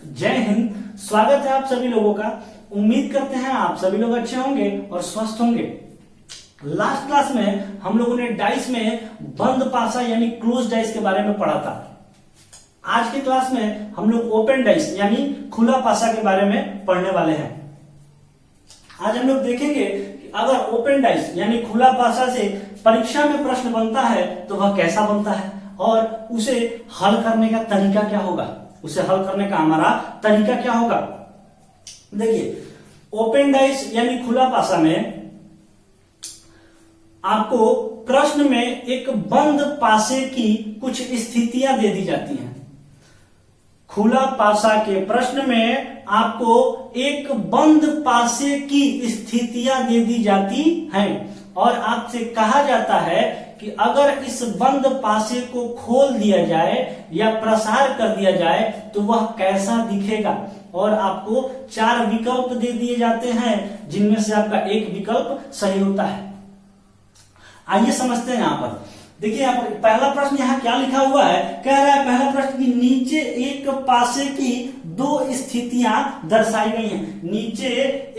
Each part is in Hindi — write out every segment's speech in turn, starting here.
जय हिंद। स्वागत है आप सभी लोगों का। उम्मीद करते हैं आप सभी लोग अच्छे होंगे और स्वस्थ होंगे। लास्ट क्लास में हम लोगों ने डाइस में बंद पासा यानी क्लोज डाइस के बारे में पढ़ा था। आज की क्लास में हम लोग ओपन डाइस यानी खुला पासा के बारे में पढ़ने वाले हैं। आज हम लोग देखेंगे कि अगर ओपन डाइस यानी खुला पासा से परीक्षा में प्रश्न बनता है तो वह कैसा बनता है और उसे हल करने का तरीका क्या होगा। उसे हल करने का हमारा तरीका क्या होगा। देखिए, ओपन डाइस यानी खुला पासा में आपको प्रश्न में एक बंद पासे की कुछ स्थितियां दे दी जाती हैं। खुला पासा के प्रश्न में आपको एक बंद पासे की स्थितियां दे दी जाती हैं और आपसे कहा जाता है कि अगर इस बंद पासे को खोल दिया जाए या प्रसार कर दिया जाए तो वह कैसा दिखेगा। और आपको 4 विकल्प दे दिए जाते हैं जिनमें से आपका एक विकल्प सही होता है। आइए समझते हैं। यहां पर देखिए, यहाँ पर पहला प्रश्न यहाँ क्या लिखा हुआ है। कह रहा है पहला प्रश्न की नीचे एक पासे की 2 स्थितियां दर्शाई गई हैं। नीचे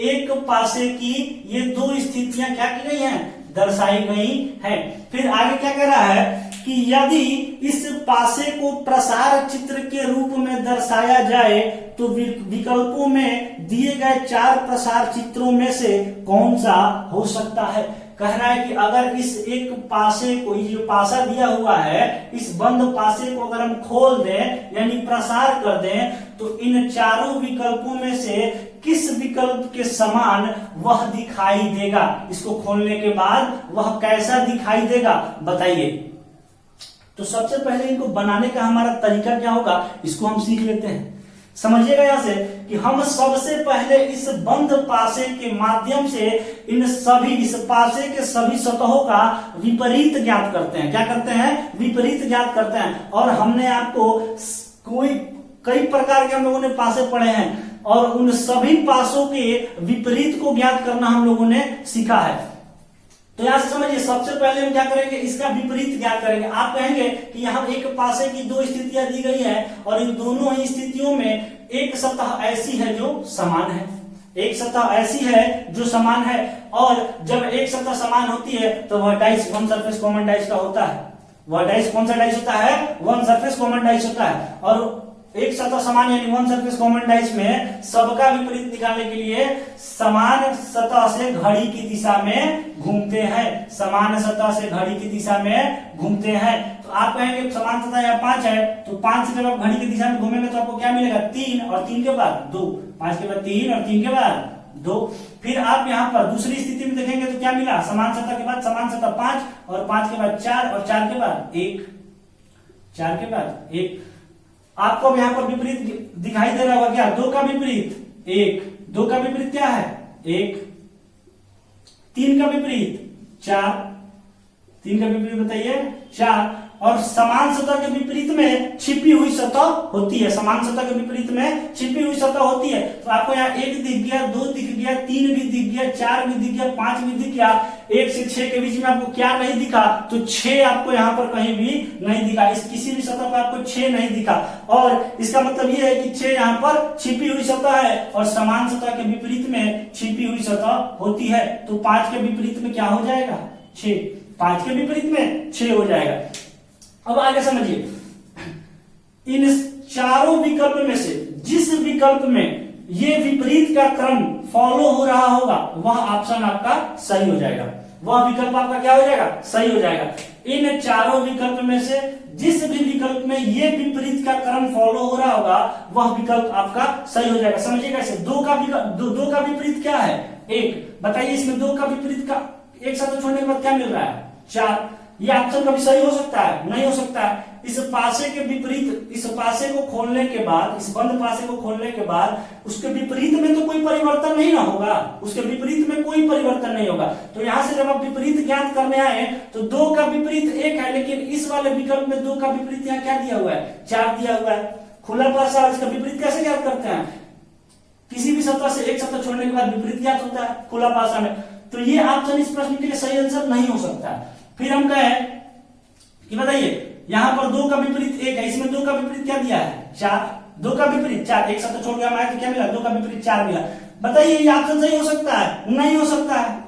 एक पासे की ये 2 स्थितियां क्या की गई हैं, दर्शाई गई हैं। फिर आगे क्या कह रहा है कि यदि इस पासे को प्रसार चित्र के रूप में दर्शाया जाए तो विकल्पों में दिए गए 4 प्रसार चित्रों में से कौन सा हो सकता है। कह रहा है कि अगर इस एक पासे को, ये जो पासा दिया हुआ है, इस बंद पासे को अगर हम खोल दें यानी प्रसार कर दें तो इन 4 विकल्पों में से किस विकल्प के समान वह दिखाई देगा। इसको खोलने के बाद वह कैसा दिखाई देगा बताइए। तो सबसे पहले इनको बनाने का हमारा तरीका क्या होगा, इसको हम सीख लेते हैं। समझिएगा यहां से कि हम सबसे पहले इस बंद पासे के माध्यम से इस पासे के सभी सतहों का विपरीत ज्ञात करते हैं। क्या करते हैं, विपरीत ज्ञात करते हैं। और हमने आपको कई प्रकार के हम लोगों ने पासे पढ़े हैं और उन सभी पासों के विपरीत को ज्ञात करना हम लोगों ने सीखा है। तो यहां से समझिए, सबसे पहले हम क्या करेंगे, इसका विपरीत ज्ञात करेंगे। आप कहेंगे कि यहां एक पासे की 2 स्थितियां दी गई है और इन दोनों ही स्थितियों में एक सतह ऐसी है जो समान है, एक सतह ऐसी है जो समान है। और जब एक सतह समान होती है तो वह dice one surface common dice का होता है। वह डाइस कौन सा डाइस होता है, वन सरफेस कॉमन डाइस होता है। और एक सतह समान यानी वन सरफेस कॉमन डाइस में सबका विपरीत निकालने के लिए समान सतह से घड़ी की दिशा में घूमते हैं। समान सतह से घड़ी की दिशा में घूमते हैं। तो आप कहेंगे समान सतह यहाँ 5 है तो 5 से जब आप घड़ी की दिशा में घूमेंगे तो आपको क्या मिलेगा, 3 और 3 के बाद 2, 5 के बाद 3 और 3 के बाद 2। फिर आप यहाँ पर दूसरी स्थिति में देखेंगे तो क्या मिला, समान सतह के बाद समान सतह 5 और 5 के बाद 4 और 4 के बाद 1, 4 के बाद 1। आपको अब यहाँ पर विपरीत दिखाई दे रहा होगा क्या, 2 का विपरीत 1, 2 का विपरीत क्या है 1, 3 का विपरीत 4, 3 का विपरीत बताइए 4। और समान सतह के विपरीत में छिपी हुई सतह होती है। समान सतह के विपरीत में छिपी हुई सतह होती है। तो आपको यहाँ 1 दिख गया, 2 दिख गया, 3 भी दिख गया, 4 भी दिख गया, 5 भी दिख गया। 1 से 6 के बीच में आपको क्या नहीं दिखा, तो 6 आपको यहाँ पर कहीं भी नहीं दिखा। इस किसी भी सतह पर आपको 6 नहीं दिखा। और इसका मतलब यह है कि 6 यहाँ पर छिपी हुई सतह है और समान सतह के विपरीत में छिपी हुई सतह होती है। तो 5 के विपरीत में क्या हो जाएगा, 6। 5 के विपरीत में 6 हो जाएगा। अब आगे समझिए, इन 4 विकल्प में से जिस विकल्प में ये विपरीत का क्रम फॉलो हो रहा होगा वह ऑप्शन आपका सही हो जाएगा। वह विकल्प आपका क्या हो जाएगा, सही हो जाएगा। इन 4 विकल्प में से जिस भी विकल्प में ये विपरीत का क्रम फॉलो हो रहा होगा वह विकल्प आपका सही हो जाएगा। समझिएगा इसे। 2 का विपरीत क्या है, 1। बताइए इसमें 2 का विपरीत का एक साथ छोड़ने के बाद क्या मिल रहा है, 4। ये ऑप्शन कभी सही हो सकता है, नहीं हो सकता है। इस पासे के विपरीत, इस पासे को खोलने के बाद, इस बंद पासे को खोलने के बाद उसके विपरीत में तो कोई परिवर्तन नहीं ना होगा, उसके विपरीत में कोई परिवर्तन नहीं होगा। तो यहां से जब आप विपरीत ज्ञात करने आए तो 2 का विपरीत 1 है, लेकिन इस वाले विकल्प में 2 का विपरीत यहाँ क्या दिया हुआ है, 4 दिया हुआ है। खुला पासा, इसका विपरीत कैसे ज्ञात करते हैं, किसी भी सतह से एक सतह छोड़ने के बाद विपरीत ज्ञात होता है खुला पासा में। तो ये ऑप्शन इस प्रश्न के लिए सही आंसर नहीं हो सकता है। फिर हम कहें कि बताइए यहां पर 2 का विपरीत 1 है, इसमें 2 का विपरीत क्या दिया है, 4। 2 का विपरीत 4, एक साथ तो छोड़ के हम आए तो क्या मिला, 2 का विपरीत 4 मिला। बताइए ये ऑप्शन सही हो सकता है? नहीं हो सकता है।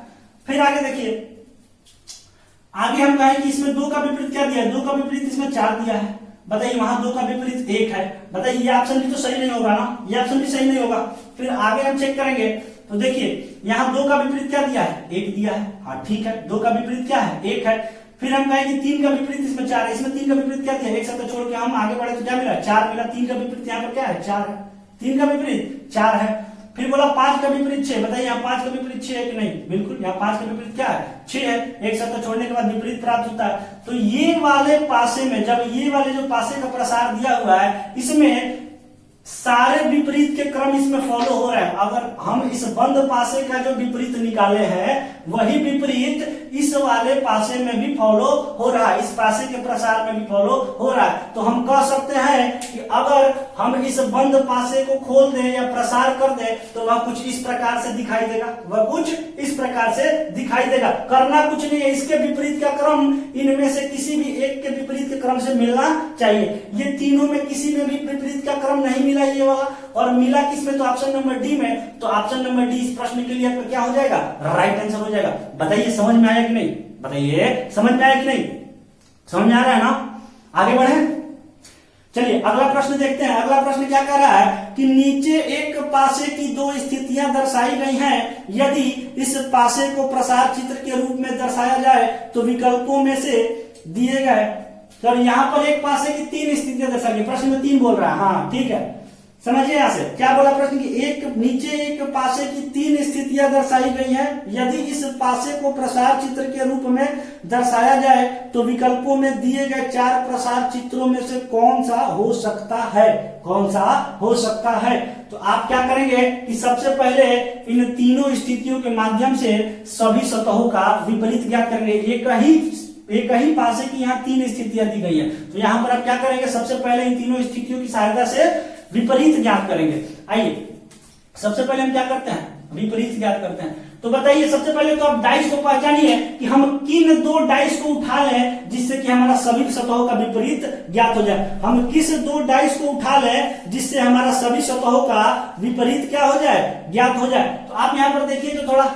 फिर आगे देखिए, आगे हम कहें कि इसमें 2 का विपरीत क्या दिया है, 2 का विपरीत इसमें 4 दिया है। बताइए वहां 2 का विपरीत 1 है। बताइए ये ऑप्शन भी तो सही नहीं होगा ना, ये ऑप्शन भी सही नहीं होगा। फिर आगे हम चेक करेंगे तो देखिए यहाँ 2 का विपरीत क्या दिया है, 1 दिया है। हाँ ठीक है, 2 का विपरीत क्या है, 1 है। फिर हम कहेंगे 3 का विपरीत इसमें 4 है, इसमें 3 का विपरीत क्या दिया, एक साथ तो छोड़ के हम आगे बढ़े तो क्या मिला, 4 मिला। 3 का विपरीत यहाँ पर क्या है, 4 है। 3 का विपरीत 4 है। फिर बोला 5 का विपरीत 6। बताइए यहाँ 5 का विपरीत 6 है कि नहीं, बिल्कुल यहाँ 5 का विपरीत क्या है, 6 है। एक साथ छोड़ने के बाद विपरीत प्राप्त होता है। तो ये वाले पासे में, जब ये वाले जो पासे का प्रसार दिया हुआ है, इसमें सारे विपरीत के क्रम इसमें फॉलो हो रहा है। अगर हम इस बंद पासे का जो विपरीत निकाले हैं, वही विपरीत इस वाले पासे में भी फॉलो हो रहा है, इस पासे के प्रसार में भी फॉलो हो रहा है। तो हम कह सकते हैं कि अगर हम इस बंद पासे को खोल दें या प्रसार कर दें तो वह कुछ इस प्रकार से दिखाई देगा, वह कुछ इस प्रकार से दिखाई देगा। करना कुछ नहीं है, इसके विपरीत का क्रम इनमें से किसी भी एक के विपरीत के क्रम से मिलना चाहिए। ये तीनों में किसी में भी विपरीत का क्रम नहीं मिला ये वाला, और मिला किसमें, तो ऑप्शन नंबर डी में। तो ऑप्शन नंबर डी इस प्रश्न के लिए आपका क्या हो जाएगा, राइट आंसर हो जाएगा। बताइए समझ में आया कि नहीं, बताइए समझ में आया कि नहीं, समझ में आ रहा है ना। आगे बढ़े, चलिए अगला प्रश्न देखते हैं। अगला प्रश्न क्या कह रहा है कि नीचे एक पासे की 2 स्थितियां दर्शाई गई हैं। यदि इस पासे को प्रसार चित्र के रूप में दर्शाया जाए तो विकल्पों में से दिए गए, तो यहाँ पर एक पासे की 3 स्थितियां दर्शाई गई। प्रश्न में 3 बोल रहा है, हाँ ठीक है, समझिए यहां से क्या बोला प्रश्न की, एक नीचे एक पासे की 3 स्थितियां दर्शाई गई हैं। यदि इस पासे को प्रसार चित्र के रूप में दर्शाया जाए तो विकल्पों में दिए गए 4 प्रसार चित्रों में से कौन सा हो सकता है, कौन सा हो सकता है। तो आप क्या करेंगे कि सबसे पहले इन तीनों स्थितियों के माध्यम से सभी सतहों का विपरीत ज्ञात करेंगे। एक ही पासे की यहाँ 3 स्थितियां दी गई है, तो यहाँ पर आप क्या करेंगे, सबसे पहले इन तीनों स्थितियों की सहायता से विपरीत ज्ञात करेंगे। आइए सबसे पहले हम क्या करते हैं, विपरीत ज्ञात करते हैं। तो बताइए सबसे पहले तो आप डाइस को पहचानिए कि हम किन 2 डाइस को उठा लें जिससे कि हमारा सभी सतहों का विपरीत ज्ञात हो जाए। हम किस 2 डाइस को उठा लें जिससे हमारा सभी सतहों का विपरीत क्या हो जाए, ज्ञात हो जाए। तो आप यहाँ पर देखिए तो थोड़ा,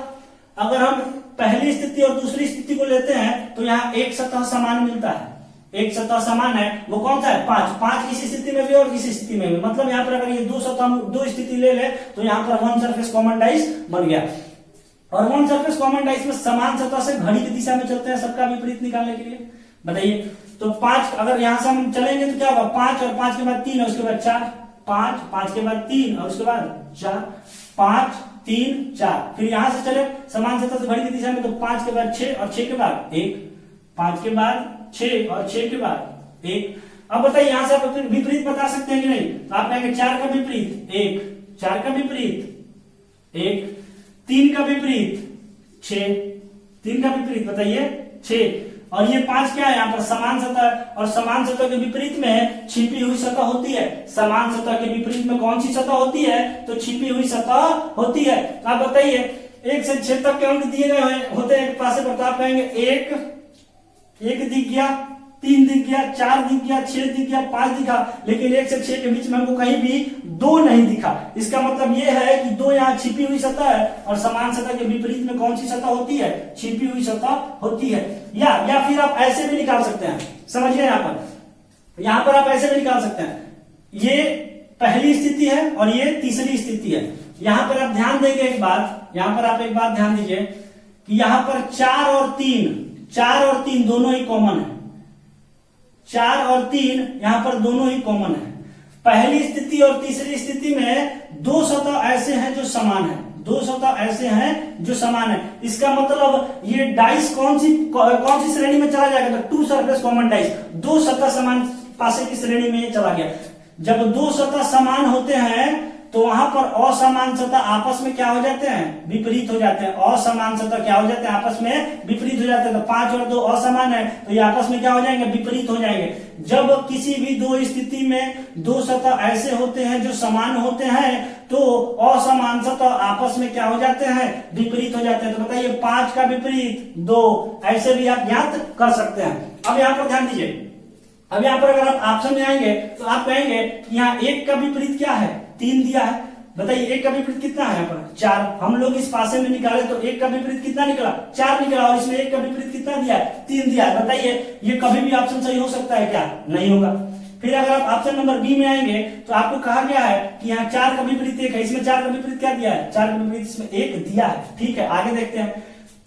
अगर हम पहली स्थिति और दूसरी स्थिति को लेते हैं तो यहाँ एक सतह समान मिलता है, एक सतह समान है, वो कौन सा है, 5 इस स्थिति में भी और इस स्थिति में भी। मतलब यहाँ पर अगर ये 2 सतह 2 स्थिति ले ले तो यहाँ पर 1 सरफेस कॉमन डाइस बन गया। और 1 सरफेस कॉमन डाइस में समान सतह से घड़ी की दिशा में चलते हैं सबका विपरीत निकालने के लिए। बताइए तो 5, अगर यहां से हम चलेंगे तो क्या होगा, 5 और 5 के बाद 3 और उसके बाद 4, 5 के बाद 3 और उसके बाद 4, 5 3 4। फिर यहां से चले समान सतह से घड़ी की दिशा में तो 5 के बाद 6 और 6 के बाद 1, 5 के बाद 6 और 6 के बाद 1। अब बताइए यहां से आप विपरीत बता सकते हैं कि नहीं, तो आप कहेंगे 4 का विपरीत 1, 4 का विपरीत 1, 3 का विपरीत 6, 3 का विपरीत बताइए 6। और ये 5 क्या है, यहाँ पर समान सतह, और समान सतह के विपरीत में छिपी हुई सतह होती है। समान सतह के विपरीत में कौन सी सतह होती है, तो छिपी हुई सतह होती है। तो आप बताइए 1 से 6 तक के अंक दिए गए होते हैं एक पासे पर, तो आप कहेंगे 1 दिख गया, 3 दिख गया, 4 दिख गया, 6 दिख गया, 5 दिखा, लेकिन 1 से 6 के बीच में हमको कहीं भी 2 नहीं दिखा। इसका मतलब ये है कि 2 यहाँ छिपी हुई सतह है, और समान सतह के विपरीत में कौन सी सतह होती है, छिपी हुई सतह होती है। या फिर आप ऐसे भी निकाल सकते हैं, समझिए यहाँ पर आप ऐसे भी निकाल सकते हैं, ये पहली स्थिति है और ये तीसरी स्थिति है। यहाँ पर आप ध्यान देंगे एक बात, यहाँ पर आप एक बात ध्यान दीजिए कि यहाँ पर 4 और 3 दोनों ही कॉमन है। 4 और 3 यहां पर दोनों ही कॉमन है। पहली स्थिति और तीसरी स्थिति में 2 सतह ऐसे हैं जो समान है, 2 सतह ऐसे हैं जो समान है। इसका मतलब ये डाइस कौन सी श्रेणी में चला जाएगा, तो 2 सरफेस कॉमन डाइस, 2 सतह समान पासे की श्रेणी में ये चला गया। जब 2 सतह समान होते हैं तो वहां पर असमान सतह आपस में क्या हो जाते हैं, विपरीत हो जाते हैं। असमान सतह क्या हो जाते हैं, आपस में विपरीत हो जाते हैं। तो 5 और 2 असमान है तो ये आपस में क्या हो जाएंगे, विपरीत हो जाएंगे। जब किसी भी 2 स्थिति में 2 सतह ऐसे होते हैं जो समान होते हैं तो असमान सतह आपस में क्या हो जाते हैं, विपरीत हो जाते हैं। तो बताइए 5 का विपरीत 2, ऐसे भी आप ज्ञात कर सकते हैं। अब यहाँ पर ध्यान दीजिए, अब यहाँ पर अगर आप ऑप्शन में आएंगे तो आप कहेंगे कि यहाँ एक का विपरीत क्या है, 3 दिया है। बताइए एक का विपरीत कितना है, यहाँ पर 4। हम लोग इस पासे में निकाले तो एक का विपरीत कितना निकला, 4 निकला, और इसमें एक का विपरीत कितना दिया है, 3 दिया है। बताइए ये कभी भी ऑप्शन सही हो सकता है क्या, नहीं होगा। फिर अगर आप ऑप्शन नंबर बी में आएंगे तो आपको कहा गया है कि यहाँ 4 का विपरीत 1 है, इसमें 4 का विपरीत क्या दिया है, 4 का विपरीत इसमें 1 दिया है। ठीक है, आगे देखते हैं।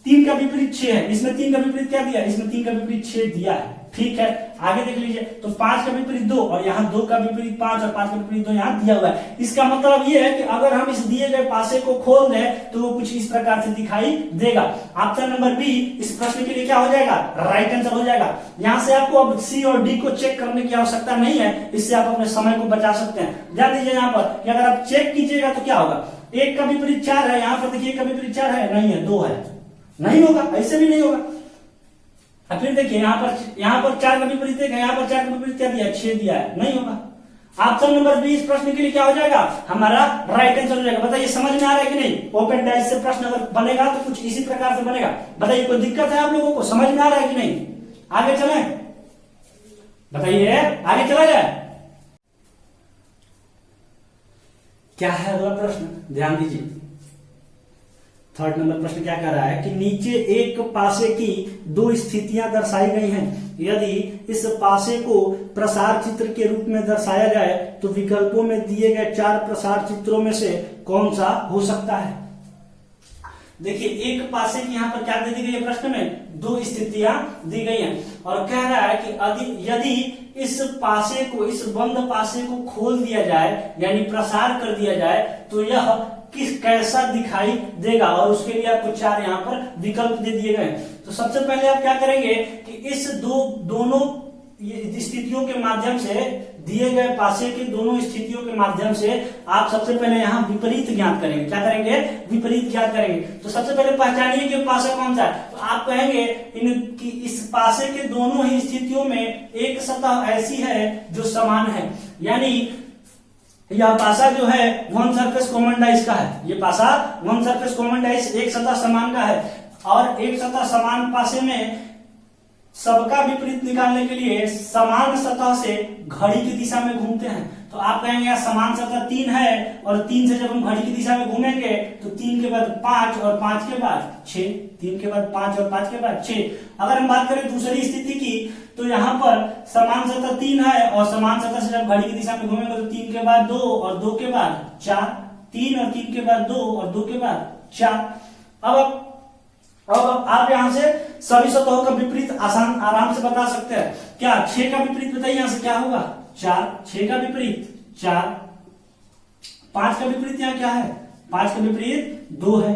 3 का विपरीत 6 है, इसमें 3 का विपरीत क्या दिया है, इसमें 3 का विपरीत 6 दिया है। ठीक है, आगे देख लीजिए। तो 5 का विपरीत 2 और यहाँ 2 का विपरीत 5 और 5 का विपरीत 2 यहाँ दिया हुआ है। इसका मतलब ये है कि अगर हम इस दिए गए पासे को खोल दें तो वो कुछ इस प्रकार से दिखाई देगा। ऑप्शन नंबर बी इस प्रश्न के लिए क्या हो जाएगा, राइट आंसर हो जाएगा। यहाँ से आपको अब सी और डी को चेक करने की आवश्यकता नहीं है, इससे आप अपने समय को बचा सकते हैं। ध्यान दीजिए यहाँ पर कि अगर आप चेक कीजिएगा तो क्या होगा, 1 का विपरीत 4 है, यहाँ पर देखिए 1 का विपरीत 4 है, नहीं है, 2 है, नहीं होगा, ऐसे भी नहीं होगा। फिर देखिए यहाँ पर 4 का विपरीत है, यहाँ पर 4 का विपरीत क्या दिया है, 6 दिया है, नहीं होगा। ऑप्शन नंबर बी इस प्रश्न के लिए क्या हो जाएगा, हमारा राइट आंसर हो जाएगा। बताइए समझ में आ रहा है कि नहीं, ओपन डाइस से प्रश्न अगर बनेगा तो कुछ इसी प्रकार से बनेगा। बताइए कोई दिक्कत है आप लोगों को, समझ में आ रहा है कि नहीं, आगे चले, बताइए आगे चला जाए। क्या है अगला प्रश्न, ध्यान दीजिए। 3rd नंबर प्रश्न क्या कह रहा है कि नीचे एक पासे की 2 स्थितियां दर्शाई गई हैं। यदि इस पासे को प्रसार चित्र के रूप में दर्शाया जाए तो विकल्पों में दिए गए 4 प्रसार चित्रों में से कौन सा हो सकता है। देखिए एक पासे की यहाँ पर क्या दे दी गई है, प्रश्न में 2 स्थितियां दी गई हैं और कह रहा है कि यदि इस पासे को, इस बंद पासे को खोल दिया जाए यानी प्रसार कर दिया जाए तो यह कैसा दिखाई देगा, और उसके लिए आपको 4 यहाँ पर विकल्प दे दिए गए। तो सबसे पहले आप क्या करेंगे कि इस दोनों स्थितियों के माध्यम से, दिए गए पासे की दोनों स्थितियों के माध्यम से आप सबसे पहले यहाँ विपरीत ज्ञात करेंगे। क्या करेंगे, विपरीत ज्ञात करेंगे। तो सबसे पहले पहचानिए कि पासा कौन सा है। तो आप कहेंगे कि इस पासे के दोनों ही स्थितियों में एक सतह ऐसी है जो समान है, यानी यह पासा जो है वन सरफेस कॉमन डाइस का है। ये पासा वन सरफेस कॉमन डाइस, एक सतह समान का है, और एक सतह समान पासे में सबका विपरीत निकालने के लिए समान सतह से घड़ी की दिशा में घूमते हैं। तो आप कहेंगे यहाँ समान सतह 3 है और 3 से जब हम घड़ी की दिशा में घूमेंगे तो 3 के बाद 5 और 5 के बाद 6, 3 के बाद 5 और 5 के बाद 6। अगर हम बात करें दूसरी स्थिति की तो यहाँ पर समान सतह 3 है और समान सतह से जब घड़ी की दिशा में घूमेंगे तो 3 के बाद 2 और 2 के बाद 4, 3 और 3 के बाद 2 और 2 के बाद 4। अब आप यहाँ से सभी सतहों का विपरीत आराम से बता सकते हैं। क्या 6 का विपरीत बताइए यहाँ से क्या होगा, 4, 6 का विपरीत 4। 5 का विपरीत यहाँ क्या है, 5 का विपरीत 2 है,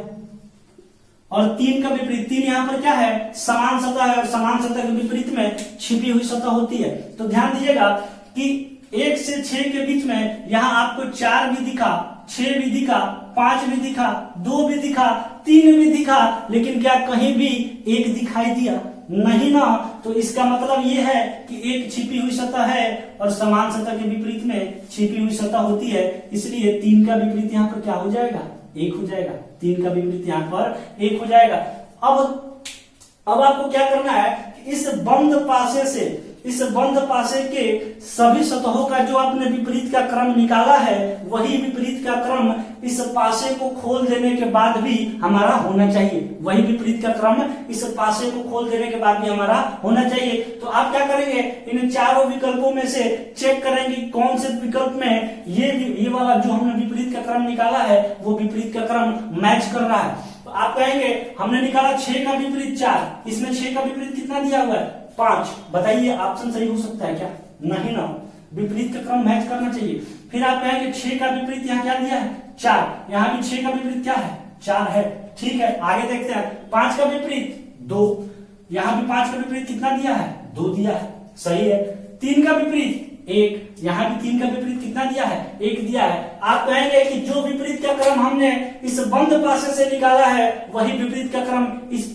और 3 का विपरीत 3 यहाँ पर क्या है, समान सतह है, और समान सतह के विपरीत में छिपी हुई सतह होती है। तो ध्यान दीजिएगा कि 1 से 6 के बीच में यहाँ आपको 4 भी दिखा, 6 भी दिखा, 5 भी दिखा, 2 भी दिखा, 3 भी दिखा, लेकिन क्या कहीं भी 1 दिखाई दिया नहीं ना। तो इसका मतलब ये है कि एक छिपी हुई सतह है और समान सतह के विपरीत में छिपी हुई सतह होती है, इसलिए 3 का विपरीत यहाँ पर क्या हो जाएगा, 1 हो जाएगा। 3 का विपरीत यहाँ पर 1 हो जाएगा। अब आपको क्या करना है कि इस बंद पासे के सभी सतहों का जो आपने विपरीत का क्रम निकाला है वही विपरीत का क्रम इस पासे को खोल देने के बाद भी हमारा होना चाहिए। वही विपरीत का क्रम इस पासे को खोल देने के बाद भी हमारा होना चाहिए। तो आप क्या करेंगे, इन चारों विकल्पों में से चेक करेंगे कौन से विकल्प में ये वाला जो हमने विपरीत का क्रम निकाला है वो विपरीत का क्रम मैच कर रहा है। तो आप कहेंगे हमने निकाला 6 का विपरीत 4, इसमें 6 का विपरीत कितना दिया हुआ है, 5। बताइए ऑप्शन सही हो सकता है क्या, नहीं ना, विपरीत का क्रम मैच करना चाहिए। फिर आप कहेंगे 6 का विपरीत यहाँ क्या दिया है, 4, यहाँ भी 6 का विपरीत क्या है, 4 है। ठीक है, आगे देखते हैं। 5 का विपरीत 2, यहाँ भी 5 का विपरीत कितना दिया है, 2 दिया है, सही है। 3 का विपरीत 1, यहाँ भी 3 का विपरीत कितना दिया है, 1 दिया है। आप कहेंगे कि जो विपरीत का क्रम हमने इस बंद पासे से निकाला है वही विपरीत का क्रम इस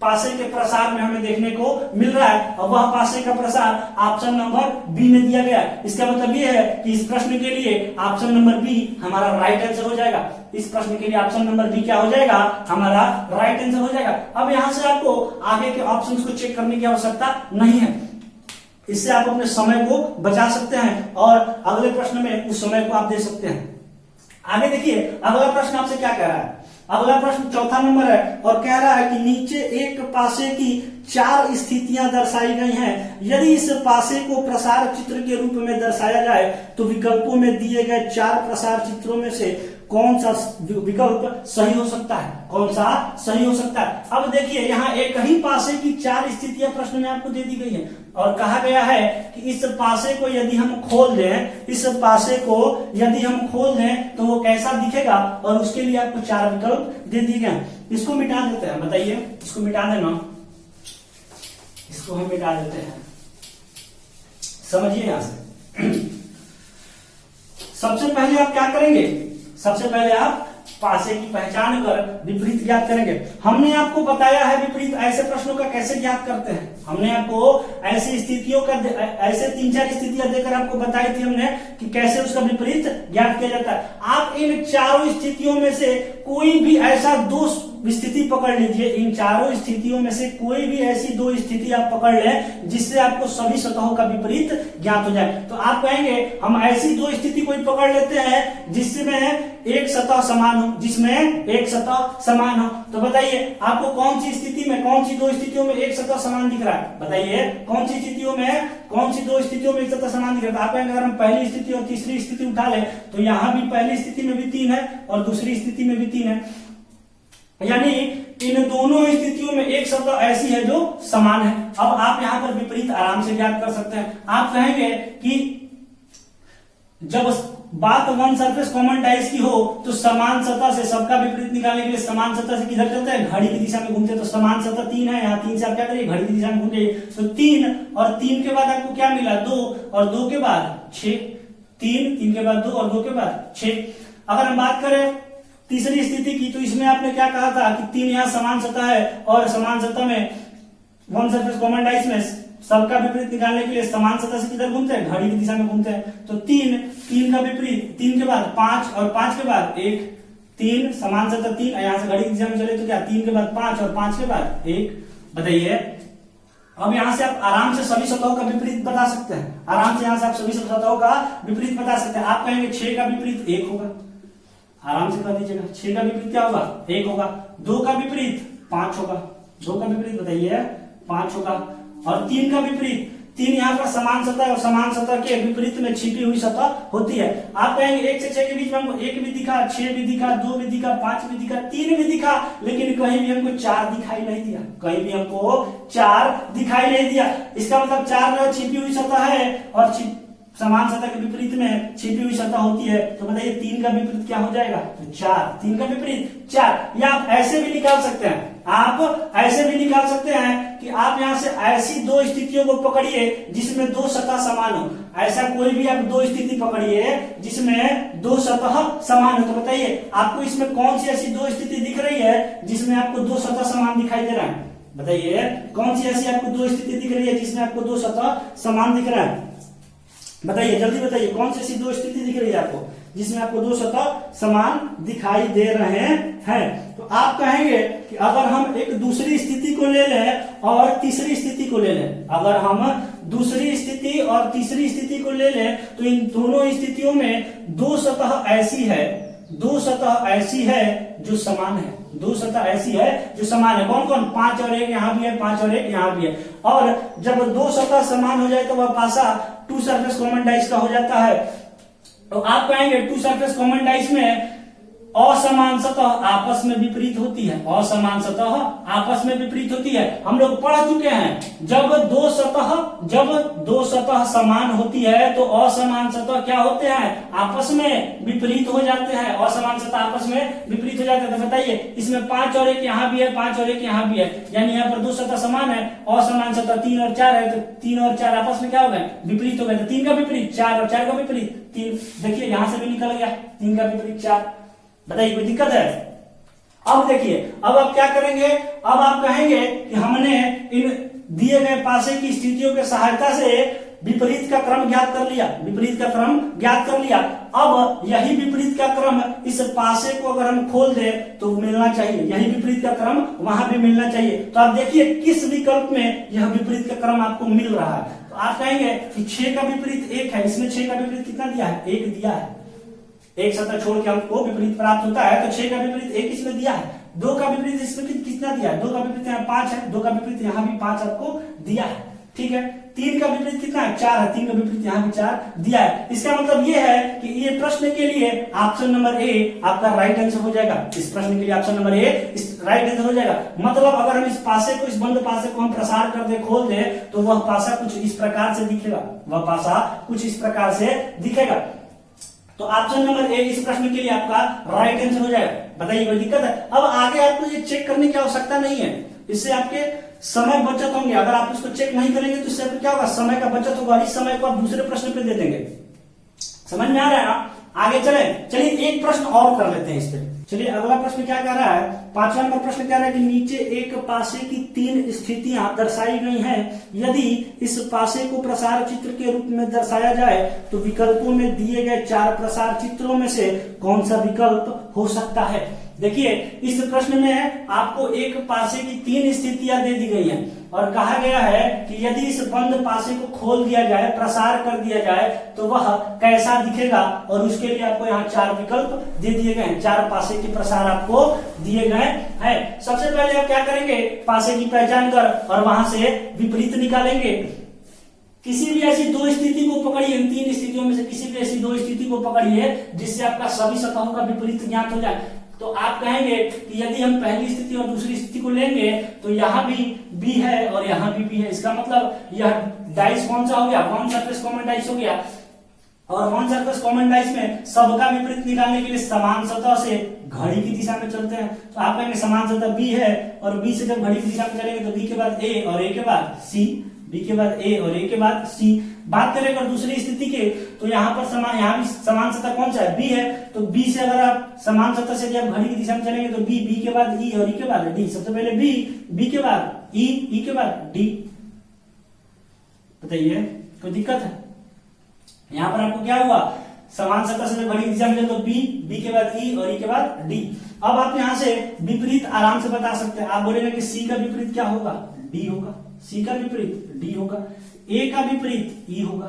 पासे के प्रसार में हमें देखने को मिल रहा है, और वह पासे का प्रसार ऑप्शन नंबर बी में दिया गया है। इसका मतलब ये है कि इस प्रश्न के लिए ऑप्शन नंबर बी हमारा राइट आंसर हो जाएगा। इस प्रश्न के लिए ऑप्शन नंबर बी क्या हो जाएगा, हमारा राइट आंसर हो जाएगा। अब यहां से आपको आगे के ऑप्शंस को चेक करने की आवश्यकता नहीं है। इससे आप अपने समय को बचा सकते हैं और अगले प्रश्न में उस समय को आप दे सकते हैं। आगे देखिए अगला प्रश्न आपसे क्या कह रहा है। अगला प्रश्न चौथा नंबर है और कह रहा है कि नीचे एक पासे की 4 स्थितियां दर्शाई गई हैं। यदि इस पासे को प्रसार चित्र के रूप में दर्शाया जाए तो विकल्पों में दिए गए 4 प्रसार चित्रों में से कौन सा विकल्प सही हो सकता है, कौन सा सही हो सकता है। अब देखिए यहाँ एक ही पासे की 4 स्थितियां प्रश्न में आपको दे दी गई है और कहा गया है कि इस पासे को यदि हम खोल दें, इस पासे को यदि हम खोल दें तो वो कैसा दिखेगा और उसके लिए आपको 4 विकल्प दे दिए गए हैं। इसको मिटा देते हैं, बताइए इसको मिटा देना, इसको हम मिटा देते हैं, समझिए यहां से। सबसे पहले आप क्या करेंगे, सबसे पहले आप पासे की पहचान कर विपरीत ज्ञात करेंगे। हमने आपको बताया है विपरीत ऐसे प्रश्नों का कैसे ज्ञात करते हैं। हमने आपको ऐसी स्थितियों का ऐसे 3-4 स्थितियां देकर आपको बताई थी हमने कि कैसे उसका विपरीत ज्ञात किया जाता है। आप इन चारों स्थितियों में से कोई भी ऐसा 2 स्थिति पकड़ लीजिए। इन चारों स्थितियों में से कोई भी ऐसी 2 स्थिति आप पकड़ लें जिससे आपको सभी सतहों का विपरीत ज्ञात हो जाए। तो आप कहेंगे हम ऐसी 2 स्थिति कोई पकड़ लेते हैं जिसमें एक सतह समान हो, जिसमें एक सतह समान हो। तो बताइए आपको कौन सी स्थिति में, कौन सी 2 स्थितियों में एक सतह समान दिख रहा है, बताइए कौन सी स्थितियों में, कौन सी 2 स्थितियों में एक सतह समान दिख रहा है। आप कहेंगे अगर हम पहली स्थिति और तीसरी स्थिति उठा ले तो यहां भी पहली स्थिति में भी 3 है और दूसरी स्थिति में भी 3 है, यानी इन दोनों स्थितियों में एक सतह ऐसी है जो समान है। अब आप यहां पर विपरीत आराम से ज्ञात कर सकते हैं। आप कहेंगे कि जब बात वन सरफेस कॉमन डाइस की हो तो समान सतह से सबका विपरीत निकालने के लिए समान सतह से किधर चलते हैं, घड़ी की दिशा में घूमते हैं। तो समान सतह 3 है, यहाँ 3 से आप क्या करिए, घड़ी की दिशा में घूमिए। तो 3 और 3 के बाद आपको क्या मिला, 2 और 2 के बाद 6, 3 के बाद 2 और 2 के बाद 6। अगर हम बात करें तीसरी स्थिति की तो इसमें आपने क्या कहा था कि 3 यहाँ समान सतह है और समान सतह में वन सरफेस कॉमन डाइस में सबका विपरीत निकालने के लिए समान सतह से किधर घूमते हैं, घड़ी की दिशा में घूमते हैं। तो 3 का विपरीत, 3 के बाद 5 और 5 के बाद 1, 3 समान सतह 3, यहाँ से घड़ी की दिशा में चले तो क्या 3 के बाद 5 और 5 के बाद 1। बताइए अब यहां से आप आराम से सभी सतहों का विपरीत बता सकते हैं, आराम से यहां से आप सभी सतहों का विपरीत बता सकते हैं। आप कहेंगे 6 का विपरीत 1 होगा, आराम से कर दीजिएगा। 6 का विपरीत क्या होगा, 1 होगा। 2 का विपरीत 5 होगा, 2 का विपरीत बताइए 5 होगा। और 3 का विपरीत, 3 यहाँ पर समान सतह और समान सतह के विपरीत में छिपी हुई सतह होती है। आप कहेंगे 1 से 6 के बीच में हमको 1 भी दिखा, 6 भी दिखा, 2 भी दिखा, 5 भी दिखा, 3 भी दिखा, लेकिन कहीं भी हमको 4 दिखाई नहीं दिया, कहीं भी हमको 4 दिखाई नहीं दिया। इसका मतलब 4 छिपी हुई सतह है और समान सतह के विपरीत में छिपी हुई सतह होती है। तो बताइए 3 का विपरीत क्या हो जाएगा, तो 4। 3 का विपरीत 4। या आप ऐसे भी निकाल सकते हैं, आप ऐसे भी निकाल सकते हैं कि आप यहां से ऐसी 2 स्थितियों को पकड़िए जिसमें 2 सतह समान हो। ऐसा कोई भी आप 2 स्थिति पकड़िए जिसमें 2 सतह समान हो। तो बताइए आपको इसमें कौन सी ऐसी 2 स्थिति दिख रही है जिसमें आपको 2 सतह समान दिखाई दे रहा है। बताइए कौन सी ऐसी आपको 2 स्थिति दिख रही है जिसमें आपको 2 सतह समान दिख रहा है। बताइए जल्दी बताइए कौन सी ऐसी 2 स्थिति दिख रही है आपको जिसमें आपको 2 सतह समान दिखाई दे रहे हैं। तो आप कहेंगे कि अगर हम एक दूसरी स्थिति को ले लें और तीसरी स्थिति को ले लें, अगर हम दूसरी स्थिति और तीसरी स्थिति को ले लें तो इन दोनों स्थितियों में 2 सतह ऐसी है, 2 सतह ऐसी है जो समान है, 2 सतह ऐसी है जो समान है। कौन कौन, 5 और 1 यहाँ भी है, 5 और 1 यहाँ भी है। और जब 2 सतह समान हो जाए तो वह पासा 2 सरफेस कॉमन डाइस का हो जाता है। तो आप कहेंगे 2 सरफेस कॉमन डाइस में असमान सतह आपस में विपरीत होती है, असमान सतह आपस में विपरीत होती है। हम लोग पढ़ चुके हैं जब 2 सतह समान होती है तो असमान सतह क्या होते हैं, आपस में विपरीत हो जाते हैं, असमान सतह आपस में विपरीत हो जाते हैं। तो बताइए इसमें 5 और 1 यहाँ भी है, 5 और 1 यहाँ भी है, यानी यहाँ पर 2 सतह समान है, असमान सतह 3 और 4 है, तो 3 और 4 आपस में क्या हो गए, विपरीत हो गए। तो 3 का विपरीत 4 और 4 का विपरीत 3। देखिए यहां से भी निकल गया 3 का विपरीत 4। बताइए कोई दिक्कत है। अब देखिए अब आप क्या करेंगे, अब आप कहेंगे कि हमने इन दिए गए पासे की स्थितियों के सहायता से विपरीत का क्रम ज्ञात कर लिया, विपरीत का क्रम ज्ञात कर लिया। अब यही विपरीत का क्रम इस पासे को अगर हम खोल दें तो मिलना चाहिए, यही विपरीत का क्रम वहां भी मिलना चाहिए। तो आप देखिए किस विकल्प में यह विपरीत का क्रम आपको मिल रहा है। तो तो आप कहेंगे कि 6 का विपरीत 1 है, इसमें 6 का विपरीत कितना दिया है, 1 दिया है, एक सतह छोड़ के हमको विपरीत प्राप्त होता है, तो 6 का विपरीत 1 इसमें दिया है। 2 का विपरीत इसमें कितना दिया है, 2 का विपरीत यहाँ 5 है, 2 का विपरीत यहाँ भी 5 आपको दिया है, ठीक है। 3 का विपरीत कितना है, 4 है, 3 का विपरीत यहाँ भी 4 दिया है। इसका मतलब ये है कि ये प्रश्न के लिए ऑप्शन नंबर ए आपका राइट आंसर हो जाएगा। इस प्रश्न के लिए option number A right answer हो जाएगा। मतलब अगर हम इस पासे को, इस बंद पासे को हम प्रसार कर दे, खोल दे, तो वह पासा कुछ इस प्रकार से दिखेगा, वह पासा कुछ इस प्रकार से दिखेगा। तो ऑप्शन नंबर ए इस प्रश्न के लिए आपका राइट आंसर हो जाएगा। बताइए कोई दिक्कत है? अब आगे आपको ये चेक करने की आवश्यकता नहीं है, इससे आपके समय बचत होंगे। अगर आप इसको चेक नहीं करेंगे तो इससे आपको क्या होगा, समय का बचत होगा। इस समय को आप दूसरे प्रश्न पे दे देंगे। समझ में आ रहा है ना? आगे चलिए एक प्रश्न और कर लेते हैं इस पे। चलिए अगला प्रश्न क्या कह रहा है, 5वां नंबर प्रश्न कह रहा है कि नीचे एक पासे की 3 स्थितियां दर्शाई गई हैं। यदि इस पासे को प्रसार चित्र के रूप में दर्शाया जाए तो विकल्पों में दिए गए 4 प्रसार चित्रों में से कौन सा विकल्प हो सकता है। देखिए इस प्रश्न में आपको एक पासे की 3 स्थितियां दे दी गई हैं और कहा गया है कि यदि इस बंद पासे को खोल दिया जाए, प्रसार कर दिया जाए, तो वह कैसा दिखेगा, और उसके लिए आपको यहाँ 4 विकल्प दे दिए गए हैं। 4 पासे के प्रसार आपको दिए गए हैं। सबसे पहले आप क्या करेंगे, पासे की पहचान कर और वहां से विपरीत निकालेंगे। किसी भी ऐसी 2 स्थिति को पकड़िए, इन 3 स्थितियों में से किसी भी ऐसी 2 स्थिति को पकड़िए जिससे आपका सभी सतहों का विपरीत ज्ञात हो जाए। तो आप कहेंगे कि यदि हम पहली स्थिति और दूसरी स्थिति को लेंगे तो यहाँ भी बी है और यहाँ भी बी है। इसका मतलब यह डाइस कौन सा हो गया, वन सरफेस कॉमन डाइस हो गया। और वन सरफेस कॉमन डाइस में सबका विपरीत निकालने के लिए समान सतह से घड़ी की दिशा में चलते हैं। तो आप कहेंगे समान सतह बी है और बी से जब घड़ी की दिशा में चलेंगे तो बी के बाद ए और ए के बाद सी, बी के बाद ए और ए के बाद सी। बात करें अगर दूसरी स्थिति के, तो यहाँ पर समान, यहाँ भी समान सतह कौन सा है, बी है। तो बी से अगर आप समान सतह से जब घड़ी की दिशा में चलेंगे तो बी, बी के बाद ई और ई के बाद डी। सबसे पहले बी, बी के बाद ई, ई के बाद डी। बताइए कोई दिक्कत है? यहाँ पर आपको क्या हुआ, समान सतह से जब घड़ी की दिशा में चले तो बी, बी के बाद ई और ई के बाद डी। अब आप यहाँ से विपरीत आराम से बता सकते हैं। आप बोलेंगे कि सी का विपरीत क्या होगा, डी होगा। सी का विपरीत डी होगा। ए का विपरीत ई होगा।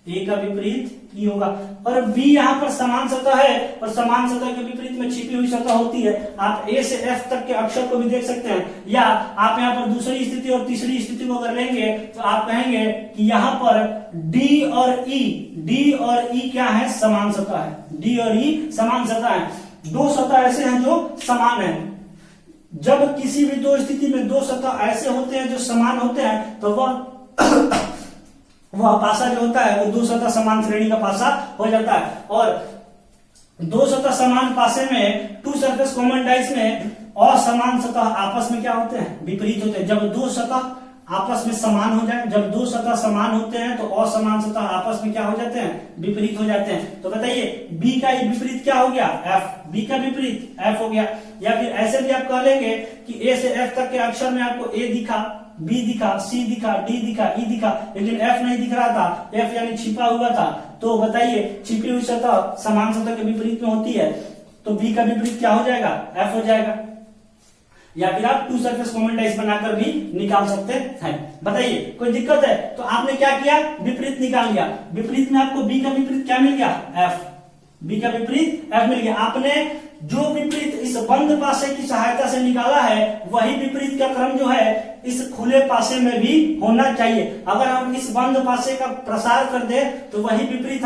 ए का विपरीत ई होगा। और बी यहाँ पर समान सतह है और समान सतह के विपरीत में छिपी हुई सतह होती है। आप ए से एफ तक के अक्षर को भी देख सकते हैं। या आप यहाँ पर दूसरी स्थिति और तीसरी स्थिति को अगर लेंगे तो आप कहेंगे कि यहाँ पर डी और ई, डी और ई क्या है, समान सतह है। डी और ई समान सतह है। 2 सतह ऐसे हैं जो समान है। जब किसी भी 2 स्थिति में 2 सतह ऐसे होते हैं जो समान होते हैं तो वह पासा जो होता है वो 2 सतह समान श्रेणी का पासा हो जाता है। और 2 सतह समान पासे में, 2 सरफेस कॉमन डाइस में असमान सतह आपस में क्या होते हैं, विपरीत होते हैं। जब 2 सतह आपस में समान हो जाए, जब 2 सतह समान होते हैं तो असमान सतह आपस में क्या हो जाते हैं, विपरीत हो जाते हैं। तो बताइए बी का विपरीत क्या हो गया, एफ। बी का विपरीत एफ हो गया। या फिर ऐसे भी आप कह लेंगे कि ए से एफ तक के अक्षर में आपको ए दिखा, बी दिखा, सी दिखा, डी दिखा, ई दिखा, लेकिन एफ नहीं दिख रहा था। एफ यानी छिपा हुआ था। तो बताइए छिपी हुई सतह समान सतह के विपरीत में होती है, तो बी का विपरीत क्या हो जाएगा, एफ हो जाएगा। या फिर आप 2 सरफेस कॉमन डाइस बनाकर भी निकाल सकते हैं। बताइए कोई दिक्कत है? तो आपने क्या किया, विपरीत निकाल लिया। विपरीत में आपको बी का विपरीत क्या मिल गया, एफ। बी का विपरीत एफ मिल गया। आपने जो विपरीत इस बंद पासे की सहायता से निकाला है वही विपरीत का क्रम जो है इस खुले पासे में भी होना चाहिए। अगर हम इस बंद पासे का प्रसार कर दे तो वही विपरीत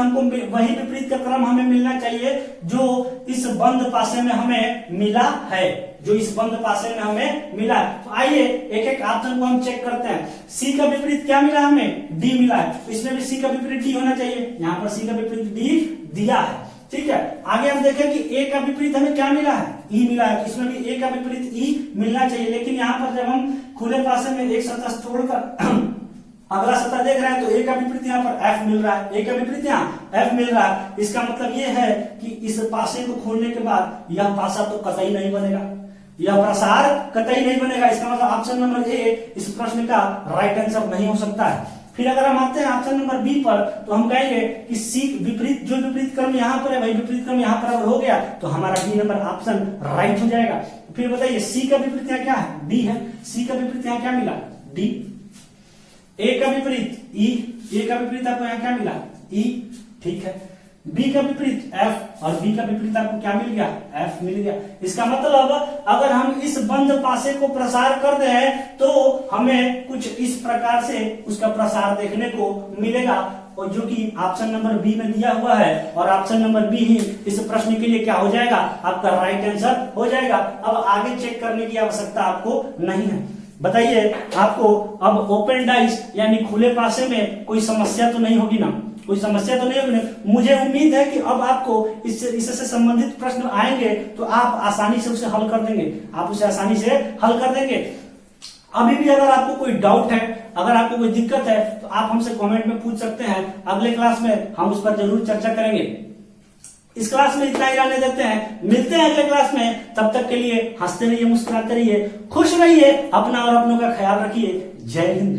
का क्रम हमें मिलना चाहिए जो इस बंद पासे में हमें मिला है, जो इस बंद पासे में हमें मिला है। तो आइए एक एक ऑप्शन को हम चेक करते हैं। सी का विपरीत क्या मिला हमें, डी मिला है। तो इसमें भी सी का विपरीत डी होना चाहिए। यहाँ पर सी का विपरीत डी दिया है, ठीक है। आगे हम देखें कि ए का विपरीत हमें क्या मिला है, ई मिला है। इसमें भी ए का विपरीत ई मिलना चाहिए। लेकिन यहाँ पर जब हम खुले पासे में एक सतह छोड़कर अगला सतह देख रहे हैं तो ए का विपरीत यहाँ पर एफ मिल रहा है, ए का विपरीत यहाँ एफ मिल रहा है। इसका मतलब ये है कि इस पासे को खोलने के बाद यह पासा तो कतई नहीं बनेगा, यह प्रसार कतई नहीं बनेगा। इसका मतलब ऑप्शन नंबर ए इस प्रश्न का राइट आंसर नहीं हो सकता है। फिर अगर हम आते हैं ऑप्शन नंबर बी पर तो हम कहेंगे कि सी विपरीत, जो विपरीत क्रम यहाँ पर है वही विपरीत क्रम यहाँ पर अगर हो गया तो हमारा बी नंबर ऑप्शन राइट हो जाएगा। फिर बताइए सी का विपरीत यहाँ क्या है, डी है। सी का विपरीत यहाँ क्या मिला, डी। ए का विपरीत ई, ए का विपरीत आपको यहाँ क्या मिला, ई, ठीक है। बी का विपरीत एफ और बी का विपरीत आपको क्या मिल गया, एफ मिल गया। इसका मतलब अगर हम इस बंद पासे को प्रसार कर दें तो हमें कुछ इस प्रकार से उसका प्रसार देखने को मिलेगा, और जो कि ऑप्शन नंबर बी में दिया हुआ है, और ऑप्शन नंबर बी ही इस प्रश्न के लिए क्या हो जाएगा, आपका राइट आंसर हो जाएगा। अब आगे चेक करने की आवश्यकता आपको नहीं है। बताइए आपको अब ओपन डाइस यानी खुले पासे में कोई समस्या तो नहीं होगी ना, कोई समस्या तो नहीं होगी ना। मुझे उम्मीद है कि अब आपको इससे संबंधित प्रश्न आएंगे तो आप आसानी से उसे हल कर देंगे, आप उसे आसानी से हल कर देंगे। अभी भी अगर आपको कोई डाउट है, अगर आपको कोई दिक्कत है तो आप हमसे कमेंट में पूछ सकते हैं। अगले क्लास में हम उस पर जरूर चर्चा करेंगे। इस क्लास में इतना ही रहने देते हैं, मिलते हैं अगले क्लास में। तब तक के लिए हंसते रहिए, मुस्कुराते रहिए, खुश रहिए, अपना और अपनों का ख्याल रखिए। जय हिंद।